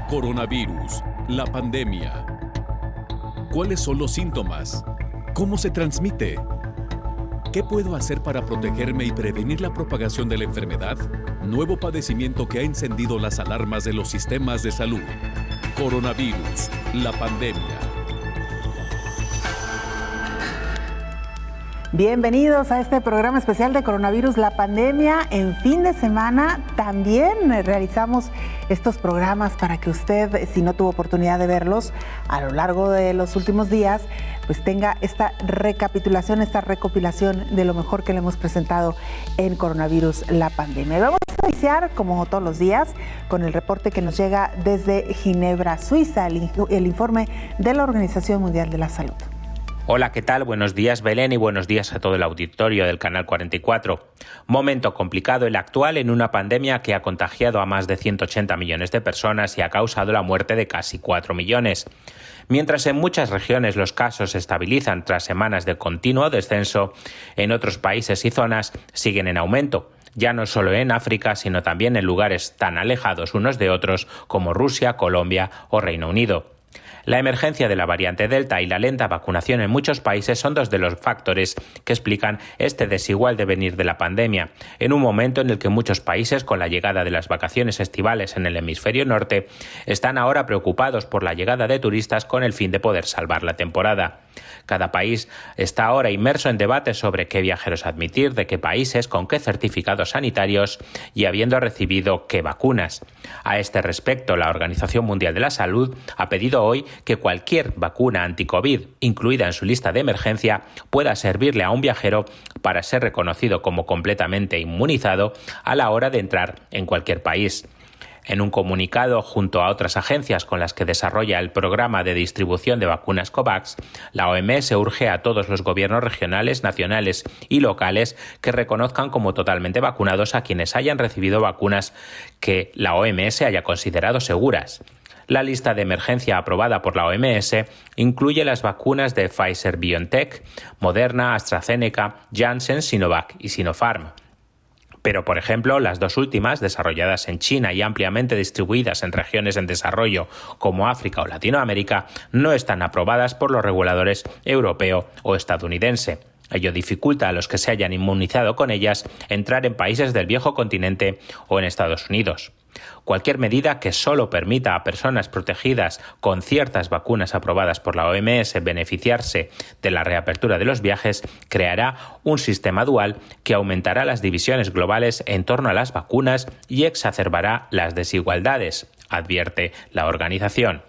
Coronavirus, la pandemia. ¿Cuáles son los síntomas? ¿Cómo se transmite? ¿Qué puedo hacer para protegerme y prevenir la propagación de la enfermedad? Nuevo padecimiento que ha encendido las alarmas de los sistemas de salud. Coronavirus, la pandemia. Bienvenidos a este programa especial de Coronavirus, la pandemia. En fin de semana también realizamos estos programas para que usted, si no tuvo oportunidad de verlos a lo largo de los últimos días, pues tenga esta recapitulación, esta recopilación de lo mejor que le hemos presentado en Coronavirus, la pandemia. Vamos a iniciar, como todos los días, con el reporte que nos llega desde Ginebra, Suiza, el informe de la Organización Mundial de la Salud. Hola, ¿qué tal? Buenos días, Belén, y buenos días a todo el auditorio del Canal 44. Momento complicado el actual en una pandemia que ha contagiado a más de 180 millones de personas y ha causado la muerte de casi 4 millones. Mientras en muchas regiones los casos se estabilizan tras semanas de continuo descenso, en otros países y zonas siguen en aumento. Ya no solo en África, sino también en lugares tan alejados unos de otros como Rusia, Colombia o Reino Unido. La emergencia de la variante Delta y la lenta vacunación en muchos países son dos de los factores que explican este desigual devenir de la pandemia, en un momento en el que muchos países, con la llegada de las vacaciones estivales en el hemisferio norte, están ahora preocupados por la llegada de turistas con el fin de poder salvar la temporada. Cada país está ahora inmerso en debates sobre qué viajeros admitir, de qué países, con qué certificados sanitarios y habiendo recibido qué vacunas. A este respecto, la Organización Mundial de la Salud ha pedido hoy que cualquier vacuna anti-COVID incluida en su lista de emergencia pueda servirle a un viajero para ser reconocido como completamente inmunizado a la hora de entrar en cualquier país. En un comunicado junto a otras agencias con las que desarrolla el programa de distribución de vacunas COVAX, la OMS urge a todos los gobiernos regionales, nacionales y locales que reconozcan como totalmente vacunados a quienes hayan recibido vacunas que la OMS haya considerado seguras. La lista de emergencia aprobada por la OMS incluye las vacunas de Pfizer-BioNTech, Moderna, AstraZeneca, Janssen, Sinovac y Sinopharm. Pero, por ejemplo, las dos últimas, desarrolladas en China y ampliamente distribuidas en regiones en desarrollo como África o Latinoamérica, no están aprobadas por los reguladores europeo o estadounidense. Ello dificulta a los que se hayan inmunizado con ellas entrar en países del viejo continente o en Estados Unidos. Cualquier medida que solo permita a personas protegidas con ciertas vacunas aprobadas por la OMS beneficiarse de la reapertura de los viajes creará un sistema dual que aumentará las divisiones globales en torno a las vacunas y exacerbará las desigualdades, advierte la organización.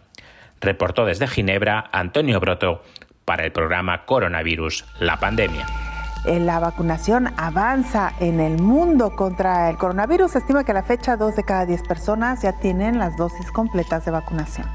Reportó desde Ginebra Antonio Broto para el programa Coronavirus, la pandemia. La vacunación avanza en el mundo contra el coronavirus. Se estima que a la fecha 2 de cada 10 personas ya tienen las dosis completas de vacunación.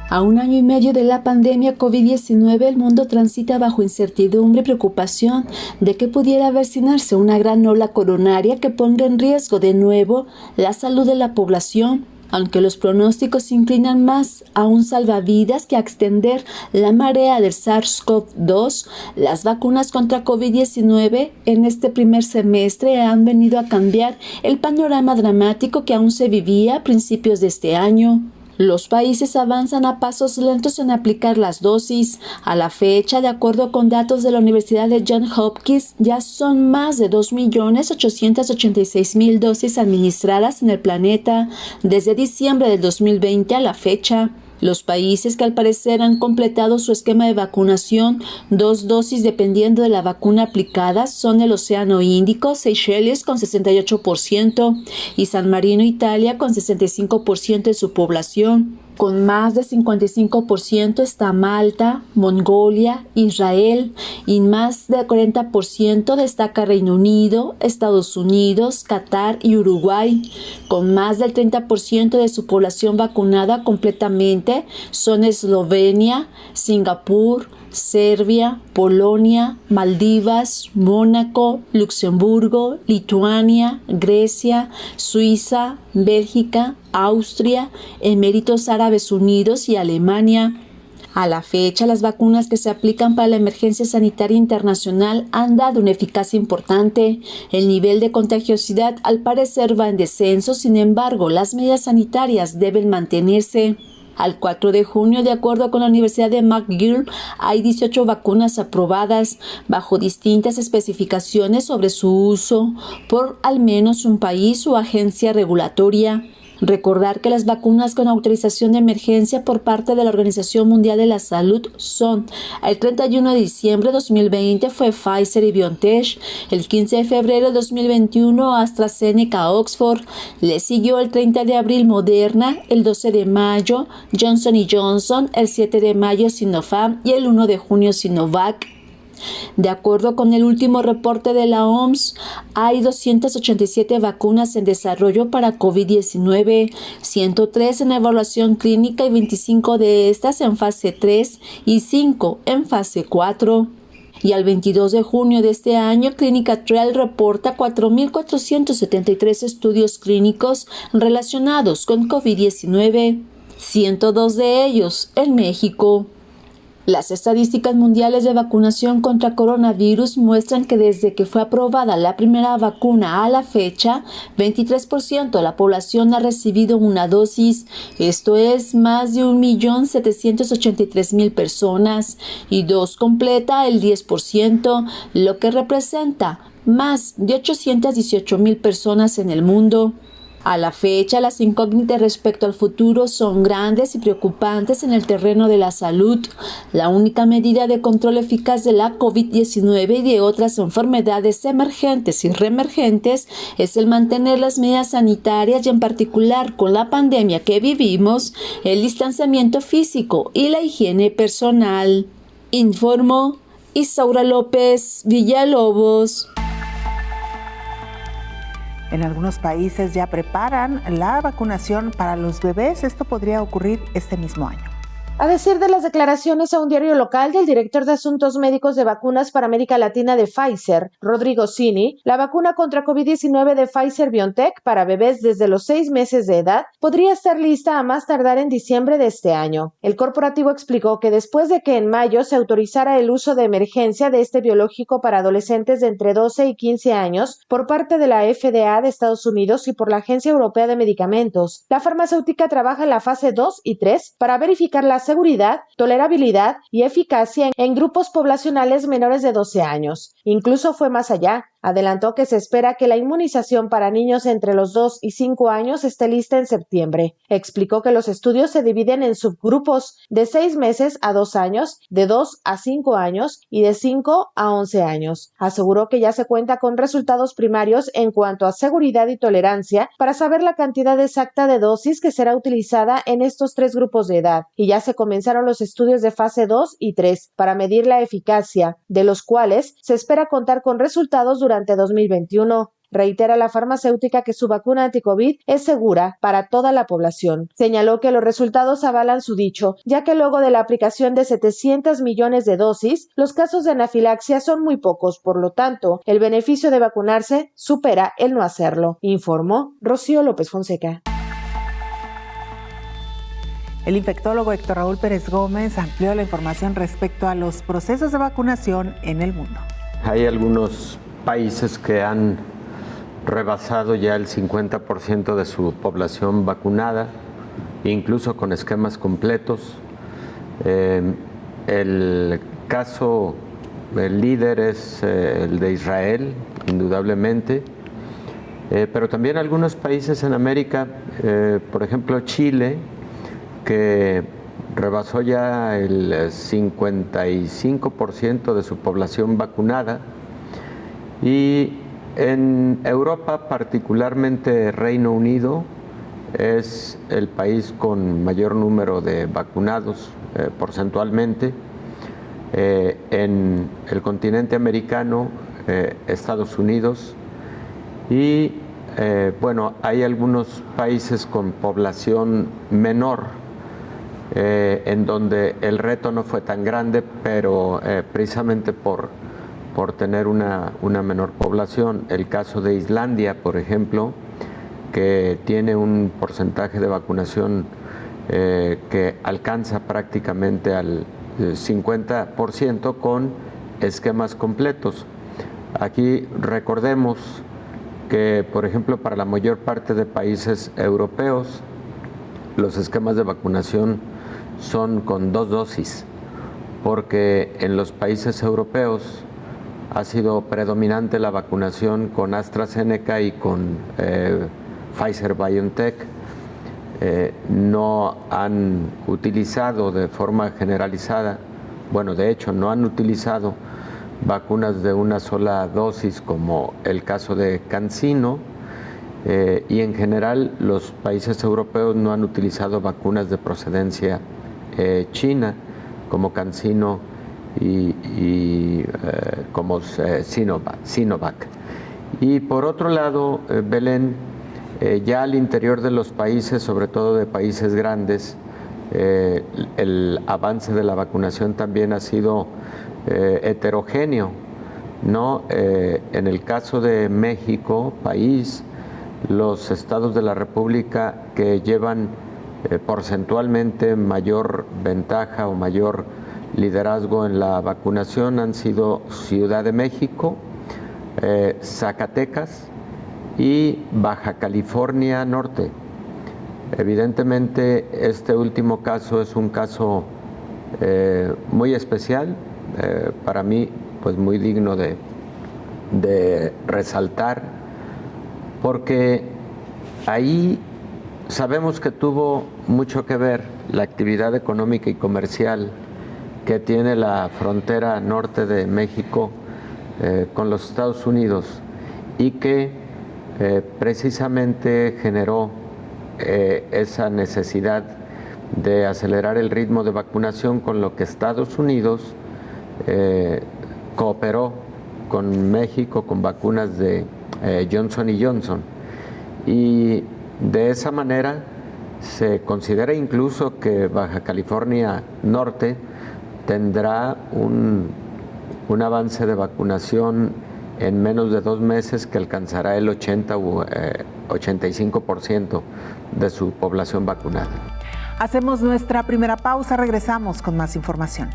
A un año y medio de la pandemia COVID-19, el mundo transita bajo incertidumbre y preocupación de que pudiera avecinarse una gran ola coronaria que ponga en riesgo de nuevo la salud de la población. Aunque los pronósticos se inclinan más a un salvavidas que a extender la marea del SARS-CoV-2, las vacunas contra COVID-19 en este primer semestre han venido a cambiar el panorama dramático que aún se vivía a principios de este año. Los países avanzan a pasos lentos en aplicar las dosis. A la fecha, de acuerdo con datos de la Universidad de Johns Hopkins, ya son más de 2.886.000 dosis administradas en el planeta desde diciembre del 2020 a la fecha. Los países que al parecer han completado su esquema de vacunación, 2 dosis dependiendo de la vacuna aplicada, son el Océano Índico, Seychelles con 68% y San Marino, Italia con 65% de su población. Con más de 55% está Malta, Mongolia, Israel y más del 40% destaca Reino Unido, Estados Unidos, Qatar y Uruguay. Con más del 30% de su población vacunada completamente son Eslovenia, Singapur, Serbia, Polonia, Maldivas, Mónaco, Luxemburgo, Lituania, Grecia, Suiza, Bélgica, Austria, Emiratos Árabes Unidos y Alemania. A la fecha, las vacunas que se aplican para la emergencia sanitaria internacional han dado una eficacia importante. El nivel de contagiosidad al parecer va en descenso, sin embargo, las medidas sanitarias deben mantenerse. Al 4 de junio, de acuerdo con la Universidad de McGill, hay 18 vacunas aprobadas bajo distintas especificaciones sobre su uso por al menos un país o agencia regulatoria. Recordar que las vacunas con autorización de emergencia por parte de la Organización Mundial de la Salud son: el 31 de diciembre de 2020 fue Pfizer y BioNTech, el 15 de febrero de 2021 AstraZeneca Oxford, le siguió el 30 de abril Moderna, el 12 de mayo Johnson & Johnson, el 7 de mayo Sinopharm y el 1 de junio Sinovac. De acuerdo con el último reporte de la OMS, hay 287 vacunas en desarrollo para COVID-19, 103 en evaluación clínica y 25 de estas en fase 3 y 5 en fase 4. Y al 22 de junio de este año, Clinical Trial reporta 4.473 estudios clínicos relacionados con COVID-19, 102 de ellos en México. Las estadísticas mundiales de vacunación contra coronavirus muestran que desde que fue aprobada la primera vacuna a la fecha, 23% de la población ha recibido una dosis, esto es más de 1.783.000 personas, y 2 completa el 10%, lo que representa más de 818.000 personas en el mundo. A la fecha, las incógnitas respecto al futuro son grandes y preocupantes en el terreno de la salud. La única medida de control eficaz de la COVID-19 y de otras enfermedades emergentes y reemergentes es el mantener las medidas sanitarias y, en particular con la pandemia que vivimos, el distanciamiento físico y la higiene personal. Informó Isaura López Villalobos. En algunos países ya preparan la vacunación para los bebés. Esto podría ocurrir este mismo año. A decir de las declaraciones a un diario local del director de Asuntos Médicos de Vacunas para América Latina de Pfizer, Rodrigo Cini, la vacuna contra COVID-19 de Pfizer-BioNTech para bebés desde los 6 meses de edad podría estar lista a más tardar en diciembre de este año. El corporativo explicó que después de que en mayo se autorizara el uso de emergencia de este biológico para adolescentes de entre 12 y 15 años por parte de la FDA de Estados Unidos y por la Agencia Europea de Medicamentos, la farmacéutica trabaja en la fase 2 y 3 para verificar la seguridad, tolerabilidad y eficacia en grupos poblacionales menores de 12 años. Incluso fue más allá. Adelantó que se espera que la inmunización para niños entre los 2 y 5 años esté lista en septiembre. Explicó que los estudios se dividen en subgrupos de 6 meses a 2 años, de 2 a 5 años y de 5 a 11 años. Aseguró que ya se cuenta con resultados primarios en cuanto a seguridad y tolerancia para saber la cantidad exacta de dosis que será utilizada en estos 3 grupos de edad, y ya se comenzaron los estudios de fase 2 y 3 para medir la eficacia, de los cuales se espera contar con resultados durante 2021. Reitera la farmacéutica que su vacuna anti-COVID es segura para toda la población. Señaló que los resultados avalan su dicho, ya que luego de la aplicación de 700 millones de dosis, los casos de anafilaxia son muy pocos, por lo tanto, el beneficio de vacunarse supera el no hacerlo, informó Rocío López Fonseca. El infectólogo Héctor Raúl Pérez Gómez amplió la información respecto a los procesos de vacunación en el mundo. Hay algunos países que han rebasado ya el 50% de su población vacunada, incluso con esquemas completos. El caso, el líder es el de Israel, indudablemente, pero también algunos países en América, por ejemplo Chile, que rebasó ya el 55% de su población vacunada, y en Europa, particularmente Reino Unido, es el país con mayor número de vacunados porcentualmente. En el continente americano, Estados Unidos, y bueno, hay algunos países con población menor, en donde el reto no fue tan grande, pero precisamente por tener una menor población. El caso de Islandia, por ejemplo, que tiene un porcentaje de vacunación que alcanza prácticamente al 50% con esquemas completos. Aquí recordemos que, por ejemplo, para la mayor parte de países europeos, los esquemas de vacunación son con 2 dosis, porque en los países europeos ha sido predominante la vacunación con AstraZeneca y con Pfizer-BioNTech. No han utilizado de forma generalizada, bueno, de hecho no han utilizado vacunas de una sola dosis como el caso de CanSino, y en general los países europeos no han utilizado vacunas de procedencia china como CanSino y como Sinovac. Y por otro lado, Belén, ya al interior de los países, sobre todo de países grandes, el avance de la vacunación también ha sido heterogéneo, ¿no? En el caso de México, país, los estados de la República que llevan porcentualmente mayor ventaja o mayor liderazgo en la vacunación han sido Ciudad de México, Zacatecas y Baja California Norte. Evidentemente, este último caso es un caso muy especial, para mí, pues muy digno de resaltar, porque ahí sabemos que tuvo mucho que ver la actividad económica y comercial que tiene la frontera norte de México con los Estados Unidos y que precisamente generó esa necesidad de acelerar el ritmo de vacunación, con lo que Estados Unidos cooperó con México con vacunas de Johnson & Johnson, y de esa manera se considera incluso que Baja California Norte tendrá un avance de vacunación en menos de 2 meses que alcanzará el 80 u 85% de su población vacunada. Hacemos nuestra primera pausa, regresamos con más información.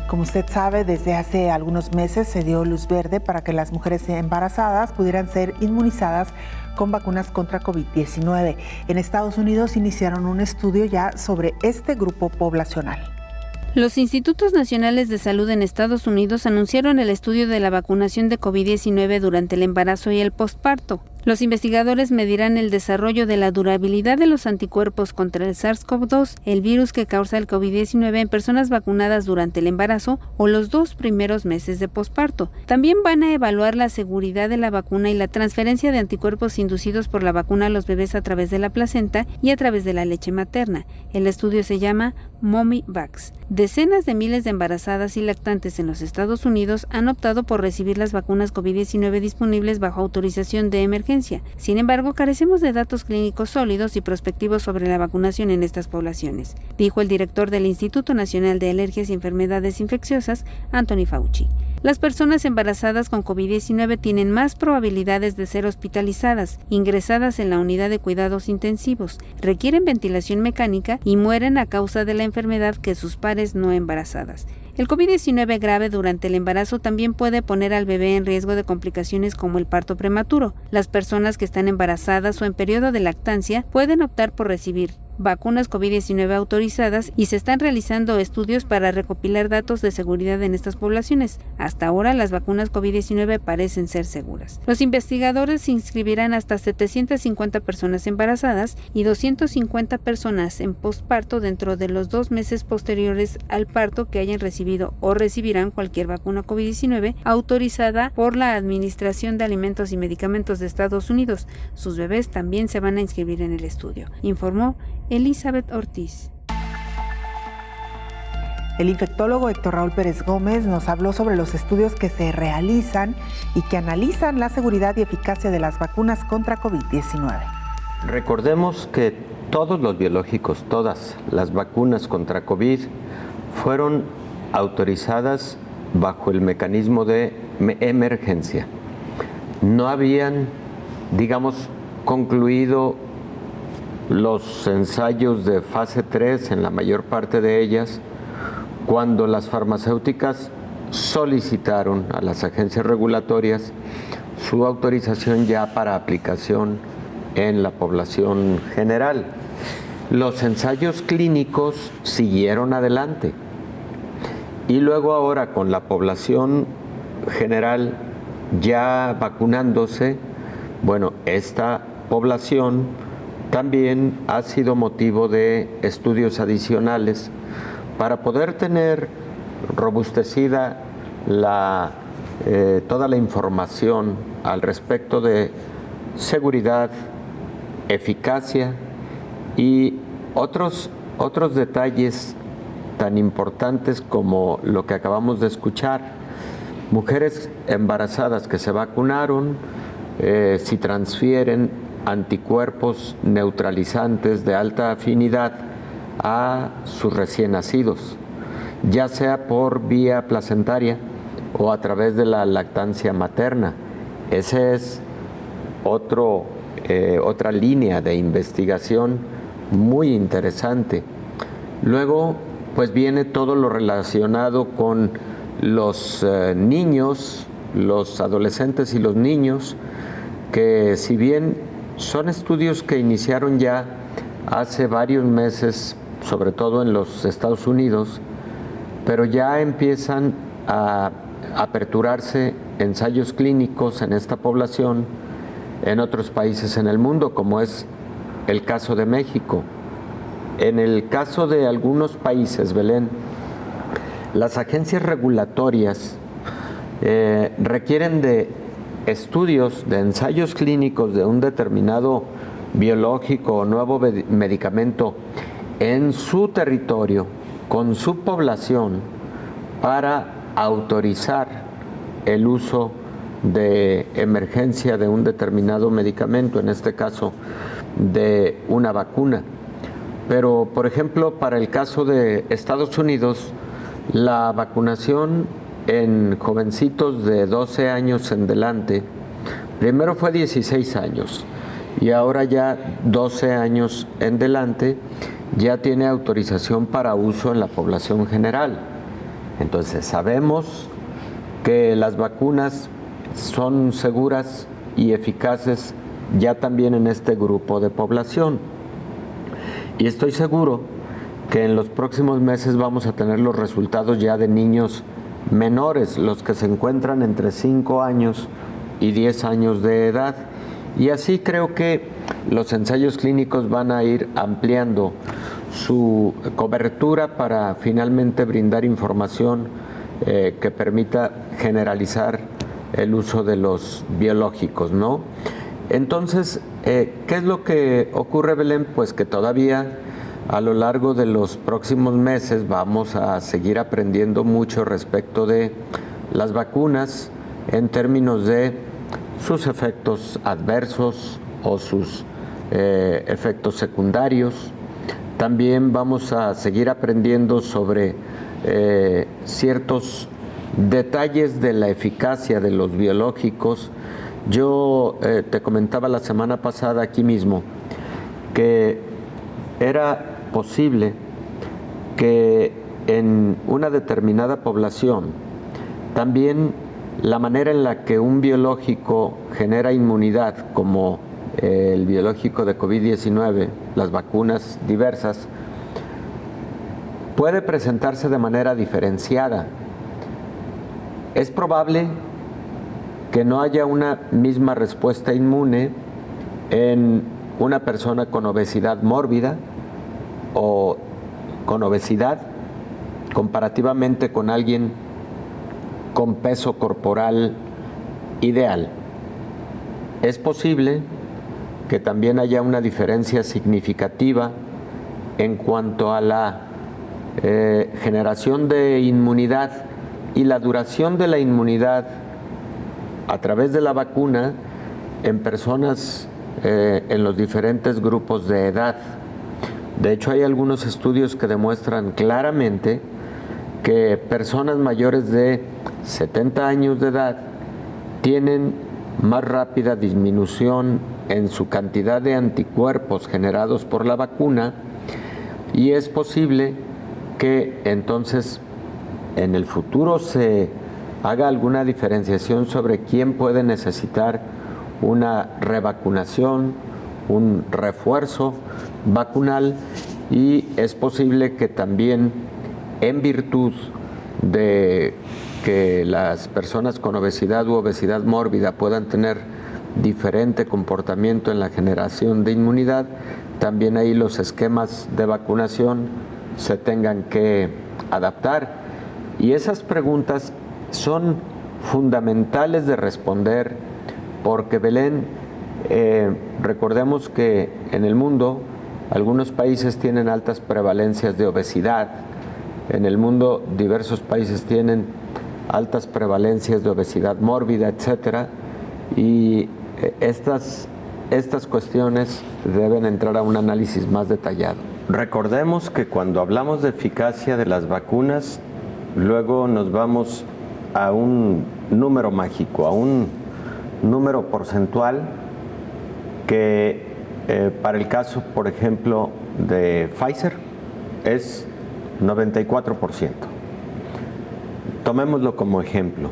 Como usted sabe, desde hace algunos meses se dio luz verde para que las mujeres embarazadas pudieran ser inmunizadas con vacunas contra COVID-19. En Estados Unidos iniciaron un estudio ya sobre este grupo poblacional. Los Institutos Nacionales de Salud en Estados Unidos anunciaron el estudio de la vacunación de COVID-19 durante el embarazo y el posparto. Los investigadores medirán el desarrollo de la durabilidad de los anticuerpos contra el SARS-CoV-2, el virus que causa el COVID-19 en personas vacunadas durante el embarazo o los 2 primeros meses de posparto. También van a evaluar la seguridad de la vacuna y la transferencia de anticuerpos inducidos por la vacuna a los bebés a través de la placenta y a través de la leche materna. El estudio se llama MommyVax. Decenas de miles de embarazadas y lactantes en los Estados Unidos han optado por recibir las vacunas COVID-19 disponibles bajo autorización de emergencia. Sin embargo, carecemos de datos clínicos sólidos y prospectivos sobre la vacunación en estas poblaciones, dijo el director del Instituto Nacional de Alergias y Enfermedades Infecciosas, Anthony Fauci. Las personas embarazadas con COVID-19 tienen más probabilidades de ser hospitalizadas, ingresadas en la unidad de cuidados intensivos, requieren ventilación mecánica y mueren a causa de la enfermedad que sus pares no embarazadas. El COVID-19 grave durante el embarazo también puede poner al bebé en riesgo de complicaciones como el parto prematuro. Las personas que están embarazadas o en periodo de lactancia pueden optar por recibir vacunas COVID-19 autorizadas y se están realizando estudios para recopilar datos de seguridad en estas poblaciones. Hasta ahora, las vacunas COVID-19 parecen ser seguras. Los investigadores inscribirán hasta 750 personas embarazadas y 250 personas en posparto dentro de los 2 meses posteriores al parto que hayan recibido o recibirán cualquier vacuna COVID-19 autorizada por la Administración de Alimentos y Medicamentos de Estados Unidos. Sus bebés también se van a inscribir en el estudio, informó Elizabeth Ortiz. El infectólogo Héctor Raúl Pérez Gómez nos habló sobre los estudios que se realizan y que analizan la seguridad y eficacia de las vacunas contra COVID-19. Recordemos que todos los biológicos, todas las vacunas contra COVID fueron autorizadas bajo el mecanismo de emergencia. No habían, digamos, concluido los ensayos de fase 3 en la mayor parte de ellas cuando las farmacéuticas solicitaron a las agencias regulatorias su autorización ya para aplicación en la población general. Los ensayos clínicos siguieron adelante y luego ahora con la población general ya vacunándose, bueno, esta población también ha sido motivo de estudios adicionales para poder tener robustecida toda la información al respecto de seguridad, eficacia y otros detalles tan importantes como lo que acabamos de escuchar. Mujeres embarazadas que se vacunaron, si transfieren anticuerpos neutralizantes de alta afinidad a sus recién nacidos, ya sea por vía placentaria o a través de la lactancia materna. Ese es otra línea de investigación muy interesante. Luego, pues viene todo lo relacionado con los niños, los adolescentes y los niños, que si bien son estudios que iniciaron ya hace varios meses, sobre todo en los Estados Unidos, pero ya empiezan a aperturarse ensayos clínicos en esta población en otros países en el mundo, como es el caso de México. En el caso de algunos países, Belén, las agencias regulatorias requieren de estudios, de ensayos clínicos de un determinado biológico o nuevo medicamento en su territorio, con su población, para autorizar el uso de emergencia de un determinado medicamento, en este caso de una vacuna. Pero, por ejemplo, para el caso de Estados Unidos, la vacunación en jovencitos de 12 años en delante, primero fue 16 años y ahora ya 12 años en delante, ya tiene autorización para uso en la población general. Entonces sabemos que las vacunas son seguras y eficaces ya también en este grupo de población. Y estoy seguro que en los próximos meses vamos a tener los resultados ya de niños menores, los que se encuentran entre 5 años y 10 años de edad. Y así creo que los ensayos clínicos van a ir ampliando su cobertura para finalmente brindar información que permita generalizar el uso de los biológicos, ¿no? Entonces, ¿qué es lo que ocurre, Belén? Pues que todavía a lo largo de los próximos meses vamos a seguir aprendiendo mucho respecto de las vacunas en términos de sus efectos adversos o sus efectos secundarios. También vamos a seguir aprendiendo sobre ciertos detalles de la eficacia de los biológicos. Yo te comentaba la semana pasada aquí mismo que era posible que en una determinada población también la manera en la que un biológico genera inmunidad, como el biológico de COVID-19, las vacunas diversas, puede presentarse de manera diferenciada. Es probable que no haya una misma respuesta inmune en una persona con obesidad mórbida o con obesidad comparativamente con alguien con peso corporal ideal. Es posible que también haya una diferencia significativa en cuanto a la generación de inmunidad y la duración de la inmunidad a través de la vacuna en personas en los diferentes grupos de edad. De hecho, hay algunos estudios que demuestran claramente que personas mayores de 70 años de edad tienen más rápida disminución en su cantidad de anticuerpos generados por la vacuna, y es posible que entonces en el futuro se haga alguna diferenciación sobre quién puede necesitar una revacunación, un refuerzo vacunal, y es posible que también, en virtud de que las personas con obesidad u obesidad mórbida puedan tener diferente comportamiento en la generación de inmunidad, también ahí los esquemas de vacunación se tengan que adaptar. Y esas preguntas son fundamentales de responder porque, Belén, recordemos que en el mundo algunos países tienen altas prevalencias de obesidad. En el mundo diversos países tienen altas prevalencias de obesidad mórbida, etcétera, y estas cuestiones deben entrar a un análisis más detallado. Recordemos que cuando hablamos de eficacia de las vacunas, luego nos vamos a un número mágico, a un número porcentual que para el caso, por ejemplo, de Pfizer es 94%. Tomémoslo como ejemplo.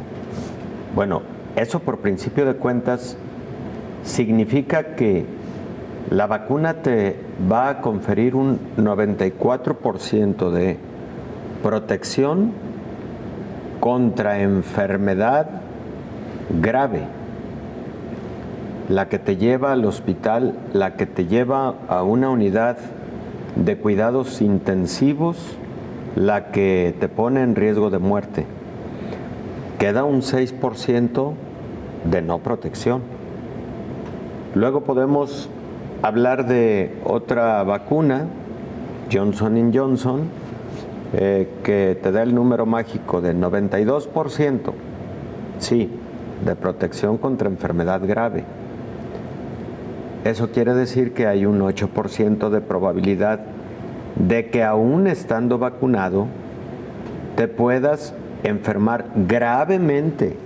Bueno, eso por principio de cuentas significa que la vacuna te va a conferir un 94% de protección contra enfermedad grave, la que te lleva al hospital, la que te lleva a una unidad de cuidados intensivos, la que te pone en riesgo de muerte. Queda un 6% de no protección. Luego podemos hablar de otra vacuna, Johnson & Johnson, que te da el número mágico de 92%, sí, de protección contra enfermedad grave. Eso quiere decir que hay un 8% de probabilidad de que aún estando vacunado te puedas enfermar gravemente,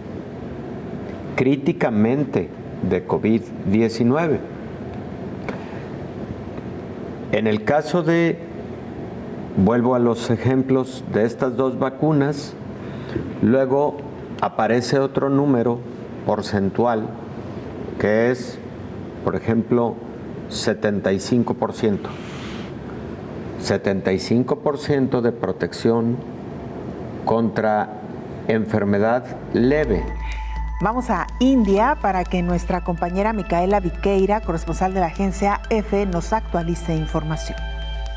críticamente de COVID-19. En el caso de, vuelvo a los ejemplos de estas dos vacunas, luego aparece otro número porcentual que es, por ejemplo, 75%. 75% de protección contra enfermedad leve. Vamos a India para que nuestra compañera Micaela Viqueira, corresponsal de la agencia EFE, nos actualice información.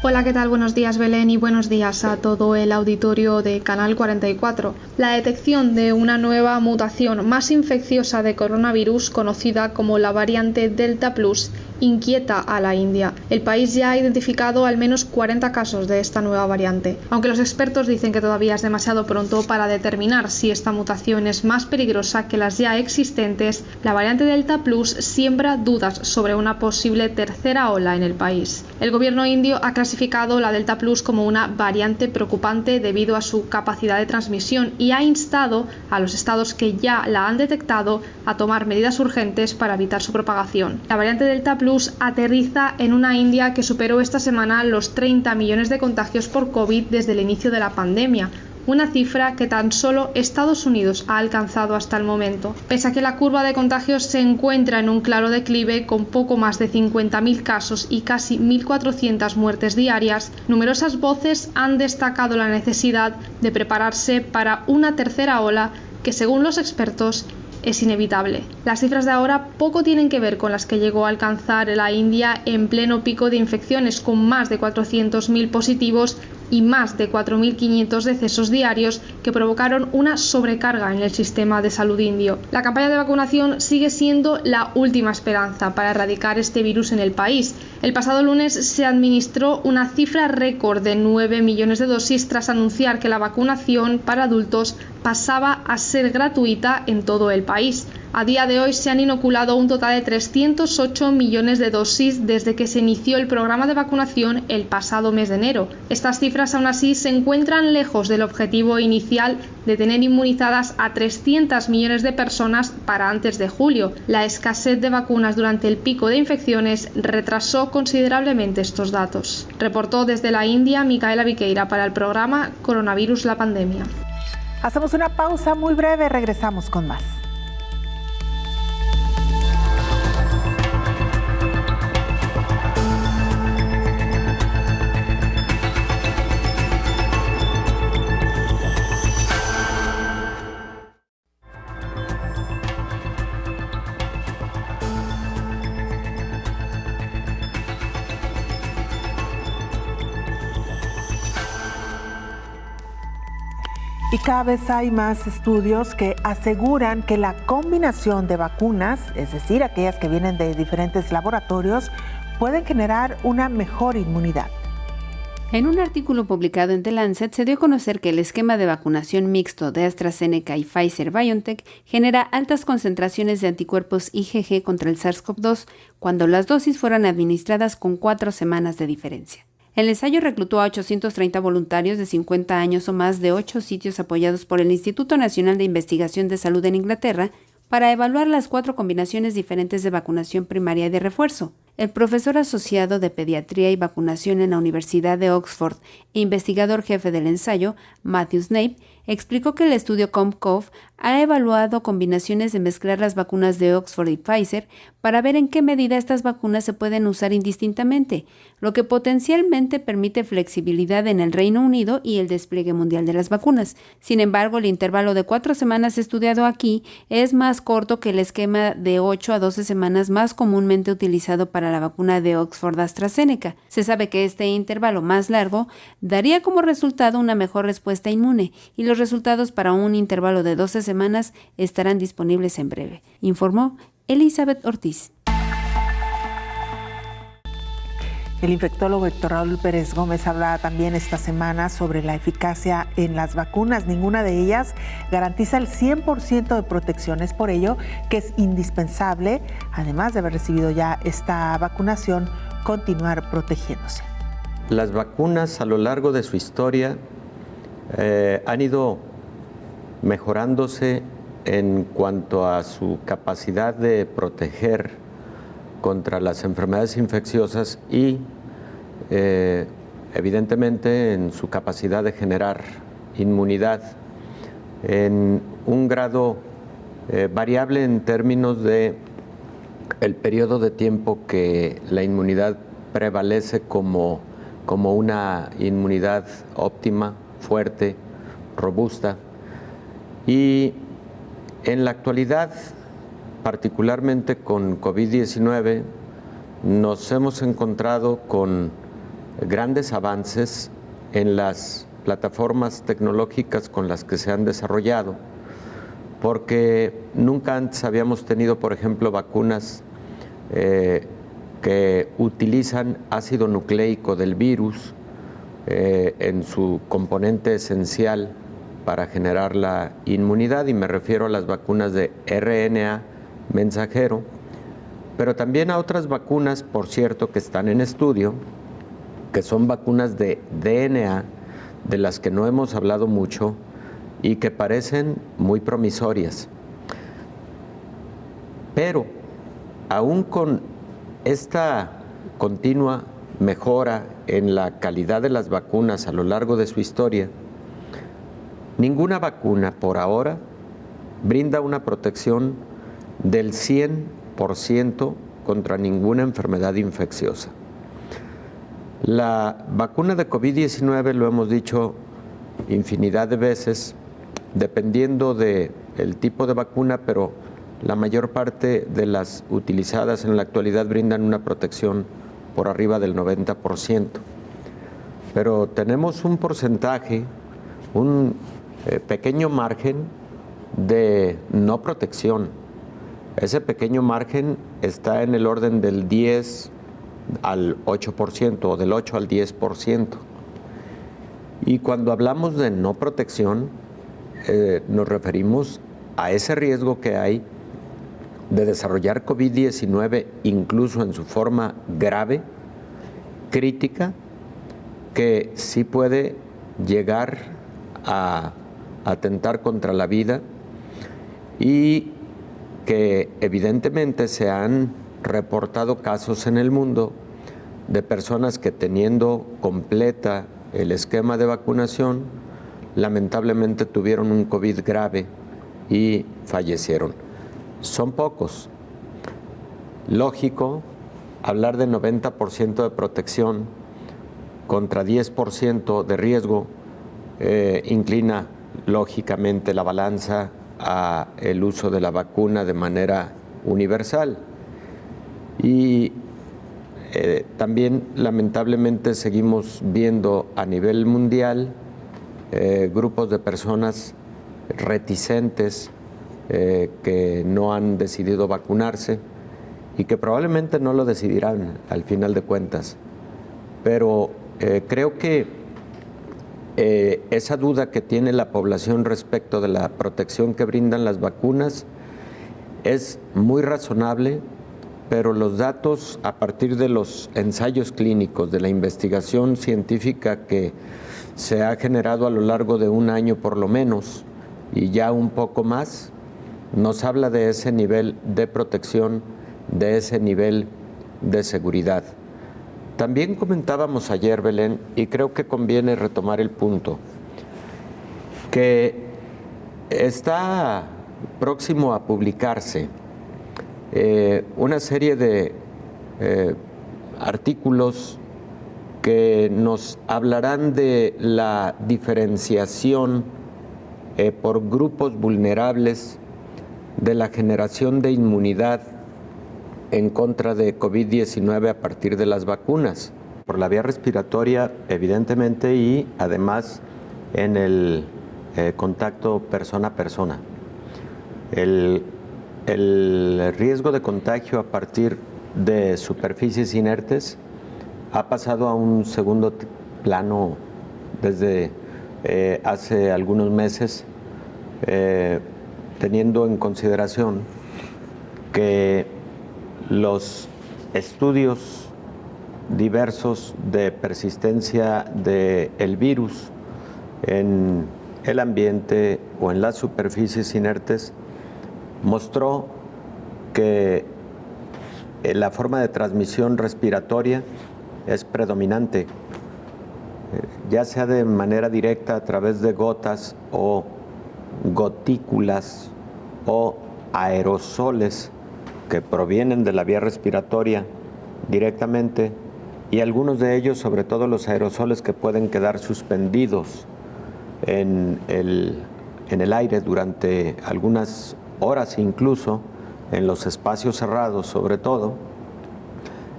Hola, ¿qué tal? Buenos días, Belén, y buenos días a todo el auditorio de Canal 44. La detección de una nueva mutación más infecciosa de coronavirus, conocida como la variante Delta Plus, inquieta a la India. El país ya ha identificado al menos 40 casos de esta nueva variante. Aunque los expertos dicen que todavía es demasiado pronto para determinar si esta mutación es más peligrosa que las ya existentes, la variante Delta Plus siembra dudas sobre una posible tercera ola en el país. El gobierno indio ha clasificado la Delta Plus como una variante preocupante debido a su capacidad de transmisión y ha instado a los estados que ya la han detectado a tomar medidas urgentes para evitar su propagación. La variante Delta Plus aterriza en una India que superó esta semana los 30 millones de contagios por COVID desde el inicio de la pandemia, una cifra que tan solo Estados Unidos ha alcanzado hasta el momento. Pese a que la curva de contagios se encuentra en un claro declive con poco más de 50.000 casos y casi 1.400 muertes diarias, numerosas voces han destacado la necesidad de prepararse para una tercera ola que, según los expertos, es inevitable. Las cifras de ahora poco tienen que ver con las que llegó a alcanzar la India en pleno pico de infecciones, con más de 400.000 positivos y más de 4.500 decesos diarios que provocaron una sobrecarga en el sistema de salud indio. La campaña de vacunación sigue siendo la última esperanza para erradicar este virus en el país. El pasado lunes se administró una cifra récord de 9 millones de dosis tras anunciar que la vacunación para adultos pasaba a ser gratuita en todo el país. A día de hoy se han inoculado un total de 308 millones de dosis desde que se inició el programa de vacunación el pasado mes de enero. Estas cifras aún así se encuentran lejos del objetivo inicial de tener inmunizadas a 300 millones de personas para antes de julio. La escasez de vacunas durante el pico de infecciones retrasó considerablemente estos datos. Reportó desde la India Micaela Viqueira para el programa Coronavirus la Pandemia. Hacemos una pausa muy breve, regresamos con más. Y cada vez hay más estudios que aseguran que la combinación de vacunas, es decir, aquellas que vienen de diferentes laboratorios, pueden generar una mejor inmunidad. En un artículo publicado en The Lancet se dio a conocer que el esquema de vacunación mixto de AstraZeneca y Pfizer-BioNTech genera altas concentraciones de anticuerpos IgG contra el SARS-CoV-2 cuando las dosis fueron administradas con 4 semanas de diferencia. El ensayo reclutó a 830 voluntarios de 50 años o más de 8 sitios apoyados por el Instituto Nacional de Investigación de Salud en Inglaterra para evaluar las 4 combinaciones diferentes de vacunación primaria y de refuerzo. El profesor asociado de Pediatría y Vacunación en la Universidad de Oxford e investigador jefe del ensayo, Matthew Snape, explicó que el estudio COMP-COV ha evaluado combinaciones de mezclar las vacunas de Oxford y Pfizer para ver en qué medida estas vacunas se pueden usar indistintamente, lo que potencialmente permite flexibilidad en el Reino Unido y el despliegue mundial de las vacunas. Sin embargo, el intervalo de 4 semanas estudiado aquí es más corto que el esquema de 8 a 12 semanas más comúnmente utilizado para la vacuna de Oxford AstraZeneca. Se sabe que este intervalo más largo daría como resultado una mejor respuesta inmune y los resultados para un intervalo de 12 semanas estarán disponibles en breve, informó Elizabeth Ortiz. El infectólogo Héctor Raúl Pérez Gómez hablaba también esta semana sobre la eficacia en las vacunas. Ninguna de ellas garantiza el 100% de protección. Es por ello que es indispensable, además de haber recibido ya esta vacunación, continuar protegiéndose. Las vacunas a lo largo de su historia han ido mejorándose en cuanto a su capacidad de proteger contra las enfermedades infecciosas y evidentemente en su capacidad de generar inmunidad en un grado variable en términos de el periodo de tiempo que la inmunidad prevalece como una inmunidad óptima, fuerte, robusta. Y en la actualidad, particularmente con COVID-19, nos hemos encontrado con grandes avances en las plataformas tecnológicas con las que se han desarrollado, porque nunca antes habíamos tenido, por ejemplo, vacunas que utilizan ácido nucleico del virus en su componente esencial para generar la inmunidad, y me refiero a las vacunas de RNA mensajero, pero también a otras vacunas, por cierto, que están en estudio, que son vacunas de DNA, de las que no hemos hablado mucho y que parecen muy promisorias. Pero aún con esta continua mejora en la calidad de las vacunas a lo largo de su historia, ninguna vacuna por ahora brinda una protección del 100% contra ninguna enfermedad infecciosa. La vacuna de COVID-19, lo hemos dicho infinidad de veces, dependiendo del tipo de vacuna, pero la mayor parte de las utilizadas en la actualidad brindan una protección por arriba del 90%. Pero tenemos un porcentaje, un pequeño margen de no protección. Ese pequeño margen está en el orden del 10 al 8% o del 8 al 10%. Y cuando hablamos de no protección, nos referimos a ese riesgo que hay de desarrollar COVID-19, incluso en su forma grave, crítica, que sí puede llegar a atentar contra la vida y que evidentemente se han reportado casos en el mundo de personas que, teniendo completa el esquema de vacunación, lamentablemente tuvieron un COVID grave y fallecieron. Son pocos. Lógico hablar de 90% de protección contra 10% de riesgo inclina lógicamente la balanza a el uso de la vacuna de manera universal. Y también lamentablemente seguimos viendo a nivel mundial grupos de personas reticentes que no han decidido vacunarse y que probablemente no lo decidirán al final de cuentas. Pero creo que esa duda que tiene la población respecto de la protección que brindan las vacunas es muy razonable, pero los datos a partir de los ensayos clínicos, de la investigación científica que se ha generado a lo largo de un año por lo menos y ya un poco más, nos habla de ese nivel de protección, de ese nivel de seguridad. También comentábamos ayer, Belén, y creo que conviene retomar el punto, que está próximo a publicarse una serie de artículos que nos hablarán de la diferenciación por grupos vulnerables de la generación de inmunidad en contra de COVID-19 a partir de las vacunas, por la vía respiratoria, evidentemente, y además en el contacto persona a persona. El riesgo de contagio a partir de superficies inertes ha pasado a un segundo plano desde hace algunos meses, teniendo en consideración que los estudios diversos de persistencia del virus en el ambiente o en las superficies inertes mostró que la forma de transmisión respiratoria es predominante, ya sea de manera directa a través de gotas o gotículas o aerosoles que provienen de la vía respiratoria directamente, y algunos de ellos, sobre todo los aerosoles, que pueden quedar suspendidos en el aire durante algunas horas, incluso en los espacios cerrados sobre todo.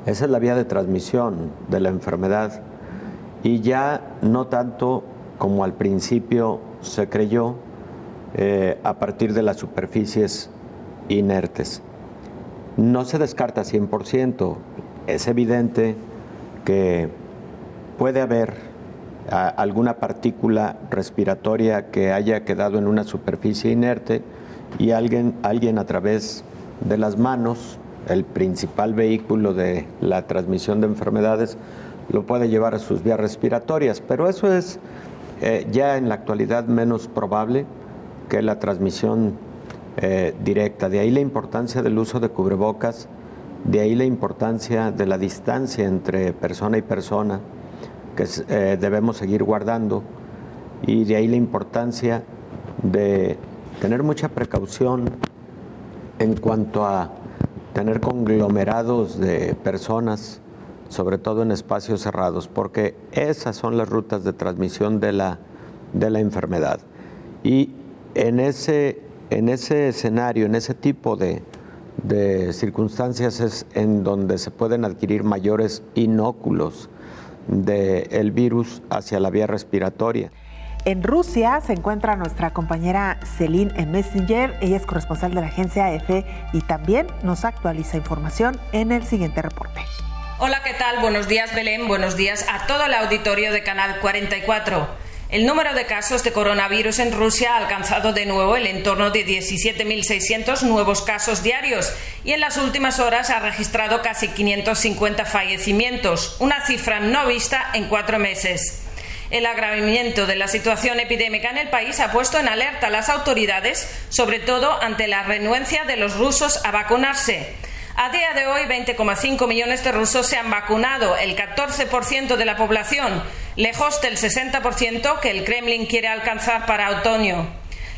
Esa es la vía de transmisión de la enfermedad, y ya no tanto como al principio se creyó a partir de las superficies inertes. No se descarta 100%, es evidente que puede haber alguna partícula respiratoria que haya quedado en una superficie inerte y alguien a través de las manos, el principal vehículo de la transmisión de enfermedades, lo puede llevar a sus vías respiratorias, pero eso es ya en la actualidad menos probable que la transmisión directa. De ahí la importancia del uso de cubrebocas, de ahí la importancia de la distancia entre persona y persona que debemos seguir guardando, y de ahí la importancia de tener mucha precaución en cuanto a tener conglomerados de personas, sobre todo en espacios cerrados, porque esas son las rutas de transmisión de la enfermedad. Y en ese escenario, en ese tipo de circunstancias es en donde se pueden adquirir mayores inóculos del virus hacia la vía respiratoria. En Rusia se encuentra nuestra compañera Celine Messenger. Ella es corresponsal de la agencia AFP y también nos actualiza información en el siguiente reporte. Hola, ¿qué tal? Buenos días, Belén. Buenos días a todo el auditorio de Canal 44. El número de casos de coronavirus en Rusia ha alcanzado de nuevo el entorno de 17.600 nuevos casos diarios y en las últimas horas ha registrado casi 550 fallecimientos, una cifra no vista en 4 meses. El agravamiento de la situación epidémica en el país ha puesto en alerta a las autoridades, sobre todo ante la renuencia de los rusos a vacunarse. A día de hoy, 20,5 millones de rusos se han vacunado, el 14% de la población, lejos del 60% que el Kremlin quiere alcanzar para otoño.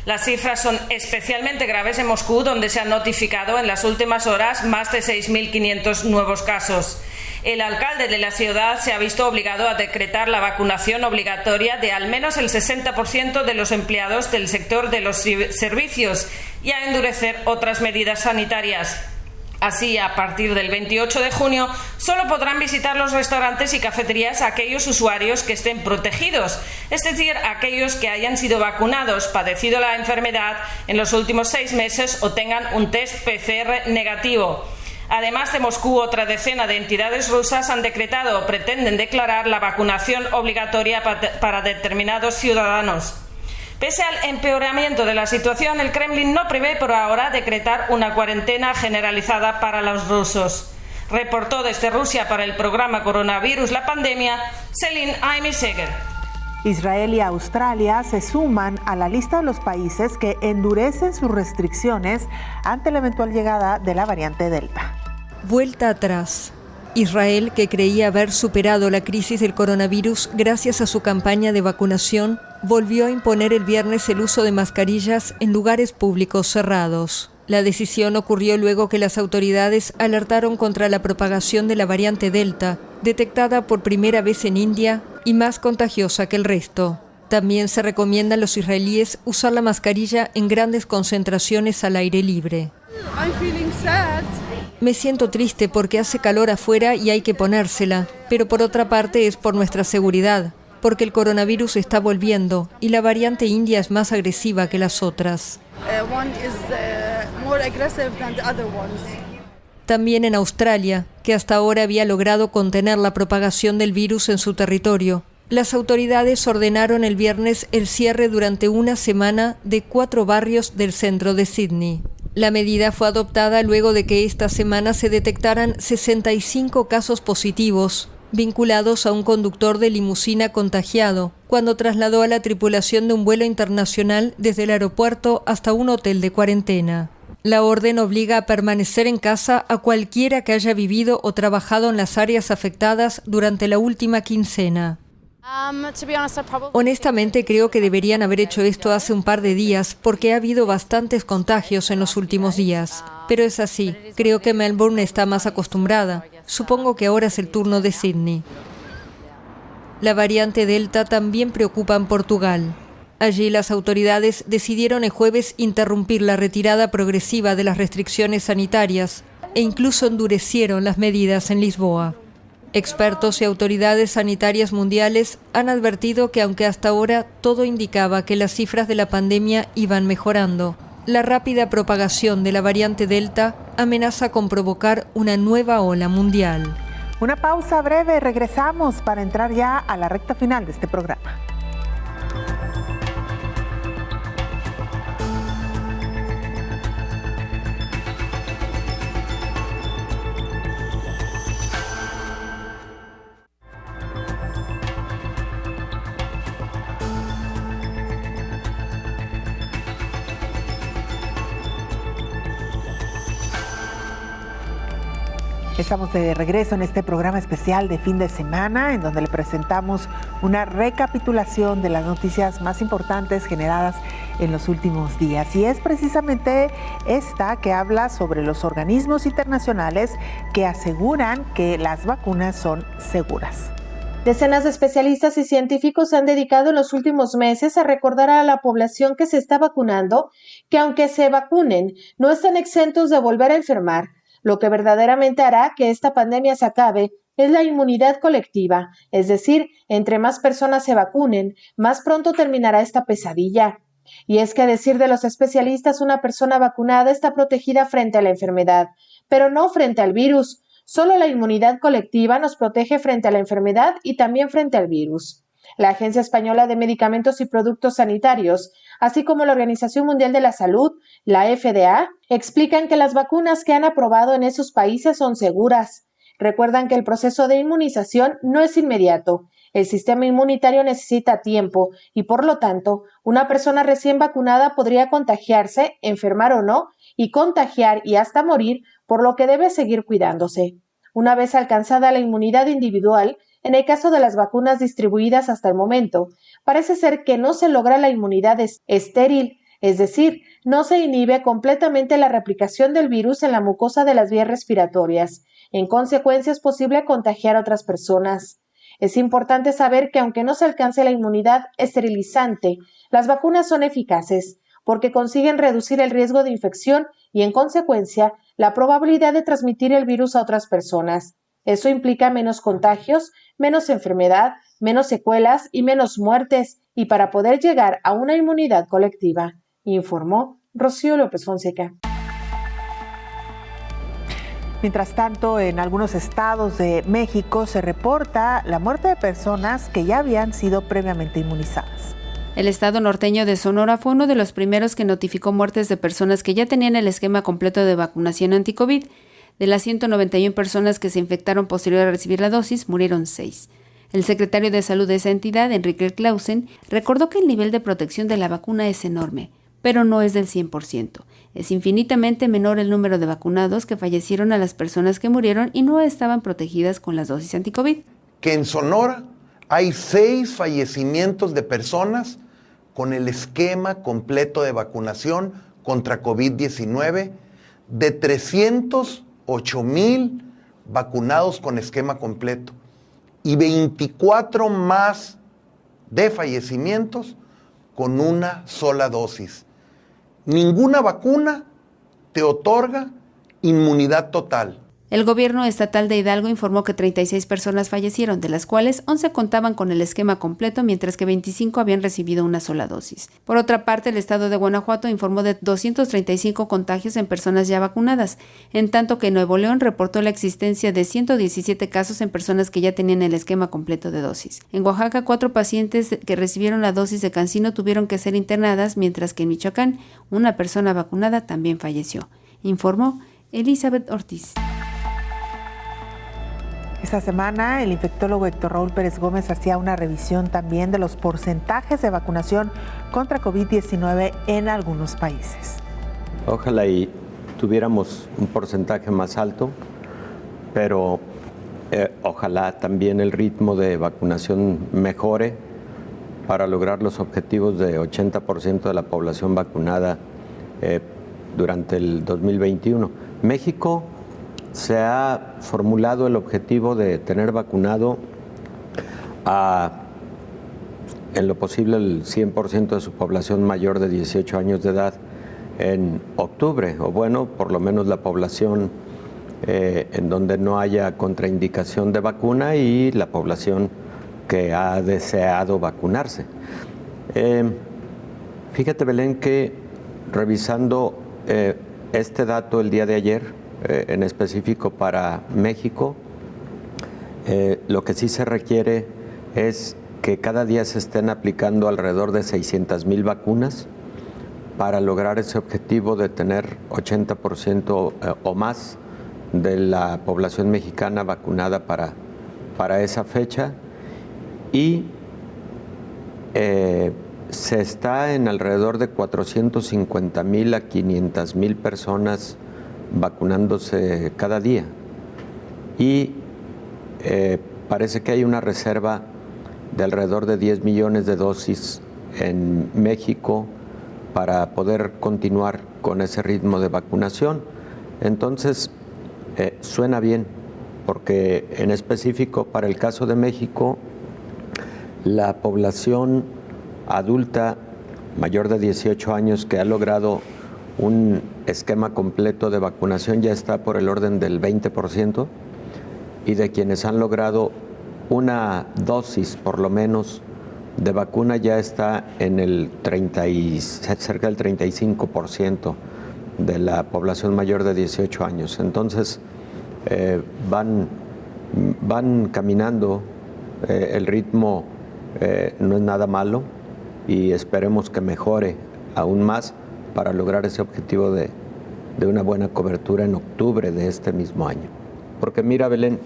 Las cifras son especialmente graves en Moscú, donde se han notificado en las últimas horas más de 6.500 nuevos casos. El alcalde de la ciudad se ha visto obligado a decretar la vacunación obligatoria de al menos el 60% de los empleados del sector de los servicios y a endurecer otras medidas sanitarias. Así, a partir del 28 de junio, solo podrán visitar los restaurantes y cafeterías aquellos usuarios que estén protegidos, es decir, aquellos que hayan sido vacunados, padecido la enfermedad en los últimos 6 meses o tengan un test PCR negativo. Además de Moscú, otra decena de entidades rusas han decretado o pretenden declarar la vacunación obligatoria para determinados ciudadanos. Pese al empeoramiento de la situación, el Kremlin no prevé por ahora decretar una cuarentena generalizada para los rusos. Reportó desde Rusia para el programa Coronavirus la Pandemia, Celine Aimiseger. Israel y Australia se suman a la lista de los países que endurecen sus restricciones ante la eventual llegada de la variante Delta. Vuelta atrás. Israel, que creía haber superado la crisis del coronavirus gracias a su campaña de vacunación, volvió a imponer el viernes el uso de mascarillas en lugares públicos cerrados. La decisión ocurrió luego que las autoridades alertaron contra la propagación de la variante Delta, detectada por primera vez en India y más contagiosa que el resto. También se recomienda a los israelíes usar la mascarilla en grandes concentraciones al aire libre. Me siento triste porque hace calor afuera y hay que ponérsela, pero por otra parte es por nuestra seguridad, porque el coronavirus está volviendo y la variante india es más agresiva que las otras. También en Australia, que hasta ahora había logrado contener la propagación del virus en su territorio, las autoridades ordenaron el viernes el cierre durante una semana de 4 barrios del centro de Sydney. La medida fue adoptada luego de que esta semana se detectaran 65 casos positivos vinculados a un conductor de limusina contagiado, cuando trasladó a la tripulación de un vuelo internacional desde el aeropuerto hasta un hotel de cuarentena. La orden obliga a permanecer en casa a cualquiera que haya vivido o trabajado en las áreas afectadas durante la última quincena. Honestamente creo que deberían haber hecho esto hace un par de días porque ha habido bastantes contagios en los últimos días. Pero es así, creo que Melbourne está más acostumbrada. Supongo que ahora es el turno de Sydney. La variante Delta también preocupa en Portugal. Allí las autoridades decidieron el jueves interrumpir la retirada progresiva de las restricciones sanitarias e incluso endurecieron las medidas en Lisboa. Expertos y autoridades sanitarias mundiales han advertido que aunque hasta ahora todo indicaba que las cifras de la pandemia iban mejorando, la rápida propagación de la variante Delta amenaza con provocar una nueva ola mundial. Una pausa breve, regresamos para entrar ya a la recta final de este programa. Estamos de regreso en este programa especial de fin de semana, en donde le presentamos una recapitulación de las noticias más importantes generadas en los últimos días. Y es precisamente esta que habla sobre los organismos internacionales que aseguran que las vacunas son seguras. Decenas de especialistas y científicos se han dedicado en los últimos meses a recordar a la población que se está vacunando que aunque se vacunen, no están exentos de volver a enfermar. Lo que verdaderamente hará que esta pandemia se acabe es la inmunidad colectiva, es decir, entre más personas se vacunen, más pronto terminará esta pesadilla. Y es que a decir de los especialistas, una persona vacunada está protegida frente a la enfermedad, pero no frente al virus. Solo la inmunidad colectiva nos protege frente a la enfermedad y también frente al virus. La Agencia Española de Medicamentos y Productos Sanitarios, así como la Organización Mundial de la Salud, la FDA, explican que las vacunas que han aprobado en esos países son seguras. Recuerdan que el proceso de inmunización no es inmediato. El sistema inmunitario necesita tiempo y, por lo tanto, una persona recién vacunada podría contagiarse, enfermar o no, y contagiar y hasta morir, por lo que debe seguir cuidándose. Una vez alcanzada la inmunidad individual, en el caso de las vacunas distribuidas hasta el momento, parece ser que no se logra la inmunidad estéril, es decir, no se inhibe completamente la replicación del virus en la mucosa de las vías respiratorias. En consecuencia, es posible contagiar a otras personas. Es importante saber que aunque no se alcance la inmunidad esterilizante, las vacunas son eficaces porque consiguen reducir el riesgo de infección y, en consecuencia, la probabilidad de transmitir el virus a otras personas. Eso implica menos contagios, menos enfermedad, menos secuelas y menos muertes, y para poder llegar a una inmunidad colectiva, informó Rocío López Fonseca. Mientras tanto, en algunos estados de México se reporta la muerte de personas que ya habían sido previamente inmunizadas. El estado norteño de Sonora fue uno de los primeros que notificó muertes de personas que ya tenían el esquema completo de vacunación anti-COVID. De las 191 personas que se infectaron posterior a recibir la dosis, murieron 6. El secretario de Salud de esa entidad, Enrique Clausen, recordó que el nivel de protección de la vacuna es enorme, pero no es del 100%. Es infinitamente menor el número de vacunados que fallecieron a las personas que murieron y no estaban protegidas con las dosis anti-COVID. Que en Sonora hay 6 fallecimientos de personas con el esquema completo de vacunación contra COVID-19 de 308,000 vacunados con esquema completo y 24 más de fallecimientos con una sola dosis. Ninguna vacuna te otorga inmunidad total. El gobierno estatal de Hidalgo informó que 36 personas fallecieron, de las cuales 11 contaban con el esquema completo, mientras que 25 habían recibido una sola dosis. Por otra parte, el estado de Guanajuato informó de 235 contagios en personas ya vacunadas, en tanto que Nuevo León reportó la existencia de 117 casos en personas que ya tenían el esquema completo de dosis. En Oaxaca, 4 pacientes que recibieron la dosis de CanSino tuvieron que ser internadas, mientras que en Michoacán, una persona vacunada también falleció, informó Elizabeth Ortiz. Esta semana, el infectólogo Héctor Raúl Pérez Gómez hacía una revisión también de los porcentajes de vacunación contra COVID-19 en algunos países. Ojalá y tuviéramos un porcentaje más alto, pero ojalá también el ritmo de vacunación mejore para lograr los objetivos de 80% de la población vacunada durante el 2021. México se ha formulado el objetivo de tener vacunado en lo posible el 100% de su población mayor de 18 años de edad en octubre, o bueno, por lo menos la población en donde no haya contraindicación de vacuna y la población que ha deseado vacunarse. Fíjate, Belén, que revisando este dato el día de ayer, en específico para México, lo que sí se requiere es que cada día se estén aplicando alrededor de 600,000 vacunas para lograr ese objetivo de tener 80% o más de la población mexicana vacunada para esa fecha, y se está en alrededor de 450,000 a 500,000 personas vacunándose cada día, y parece que hay una reserva de alrededor de 10 millones de dosis en México para poder continuar con ese ritmo de vacunación. Entonces, suena bien, porque en específico para el caso de México, la población adulta mayor de 18 años que ha logrado un esquema completo de vacunación ya está por el orden del 20%, y de quienes han logrado una dosis por lo menos de vacuna ya está en el cerca del 35% de la población mayor de 18 años. Entonces van caminando, el ritmo no es nada malo y esperemos que mejore aún más para lograr ese objetivo de una buena cobertura en octubre de este mismo año. Porque mira, Belén,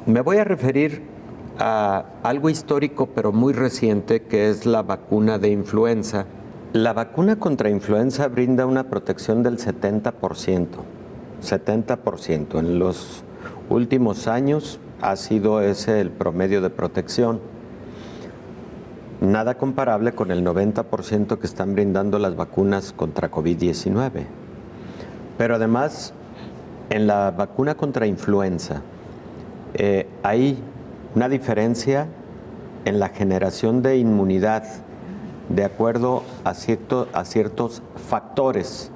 me voy a referir a algo histórico pero muy reciente, que es la vacuna de influenza. La vacuna contra influenza brinda una protección del 70%. 70%. En los últimos años ha sido ese el promedio de protección. Nada comparable con el 90% que están brindando las vacunas contra COVID-19. Pero además, en la vacuna contra influenza, hay una diferencia en la generación de inmunidad de acuerdo a ciertos factores,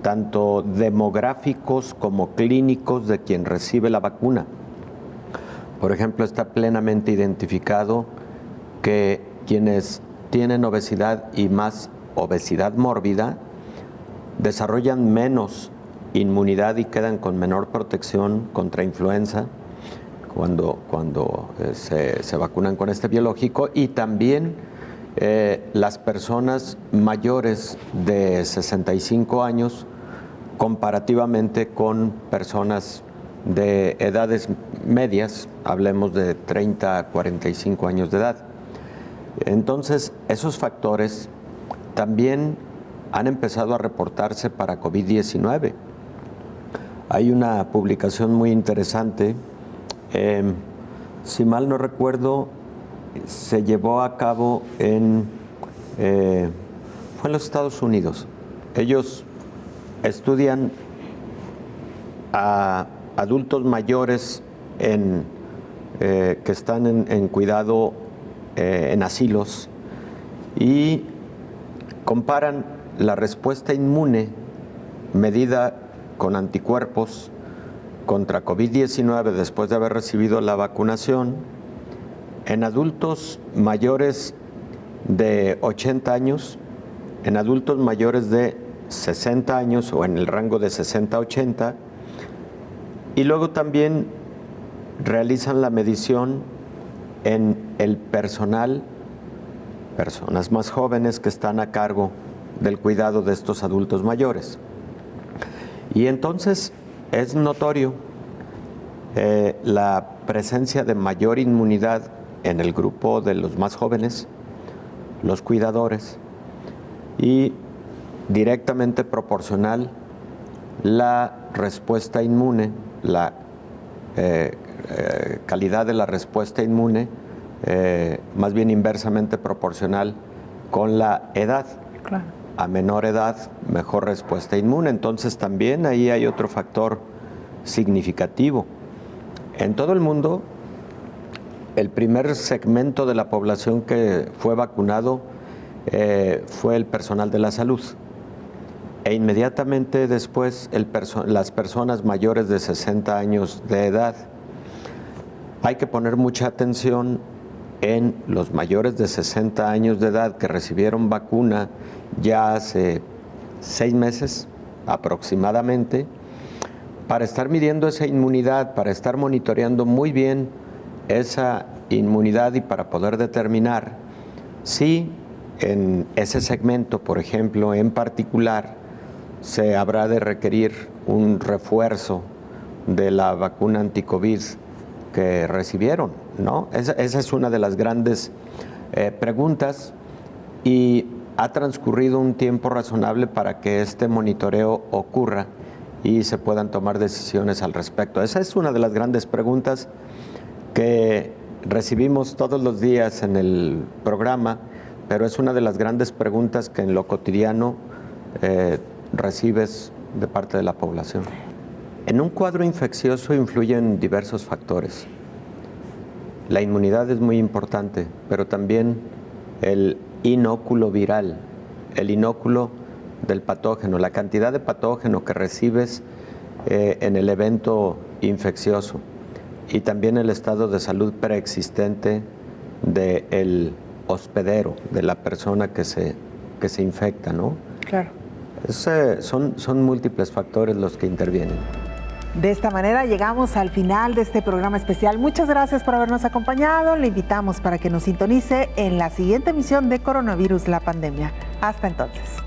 tanto demográficos como clínicos de quien recibe la vacuna. Por ejemplo, está plenamente identificado que quienes tienen obesidad y más obesidad mórbida desarrollan menos inmunidad y quedan con menor protección contra influenza cuando se vacunan con este biológico, y también las personas mayores de 65 años comparativamente con personas de edades medias, hablemos de 30 a 45 años de edad. Entonces, esos factores también han empezado a reportarse para COVID-19. Hay una publicación muy interesante, si mal no recuerdo, se llevó a cabo fue en los Estados Unidos. Ellos estudian a adultos mayores que están en cuidado en asilos y comparan la respuesta inmune medida con anticuerpos contra COVID-19 después de haber recibido la vacunación en adultos mayores de 80 años, en adultos mayores de 60 años o en el rango de 60 a 80, y luego también realizan la medición en el personas más jóvenes que están a cargo del cuidado de estos adultos mayores. Y entonces es notorio la presencia de mayor inmunidad en el grupo de los más jóvenes, los cuidadores, y directamente proporcional la respuesta inmune, la calidad de la respuesta inmune, más bien inversamente proporcional con la edad. Claro. A menor edad, mejor respuesta inmune. Entonces también ahí hay otro factor significativo. En todo el mundo, el primer segmento de la población que fue vacunado fue el personal de la salud. E inmediatamente después las personas mayores de 60 años de edad. Hay que poner mucha atención en los mayores de 60 años de edad que recibieron vacuna ya hace 6 meses aproximadamente, para estar midiendo esa inmunidad, para estar monitoreando muy bien esa inmunidad y para poder determinar si en ese segmento, por ejemplo, en particular, se habrá de requerir un refuerzo de la vacuna anticovid que recibieron, ¿no? Esa es una de las grandes preguntas, y ha transcurrido un tiempo razonable para que este monitoreo ocurra y se puedan tomar decisiones al respecto. Esa es una de las grandes preguntas que recibimos todos los días en el programa, pero es una de las grandes preguntas que en lo cotidiano recibes de parte de la población. En un cuadro infeccioso influyen diversos factores. La inmunidad es muy importante, pero también el inóculo viral, el inóculo del patógeno, la cantidad de patógeno que recibes en el evento infeccioso, y también el estado de salud preexistente del hospedero, de la persona que se infecta, ¿no? Claro. Son múltiples factores los que intervienen. De esta manera llegamos al final de este programa especial. Muchas gracias por habernos acompañado. Le invitamos para que nos sintonice en la siguiente emisión de Coronavirus, la pandemia. Hasta entonces.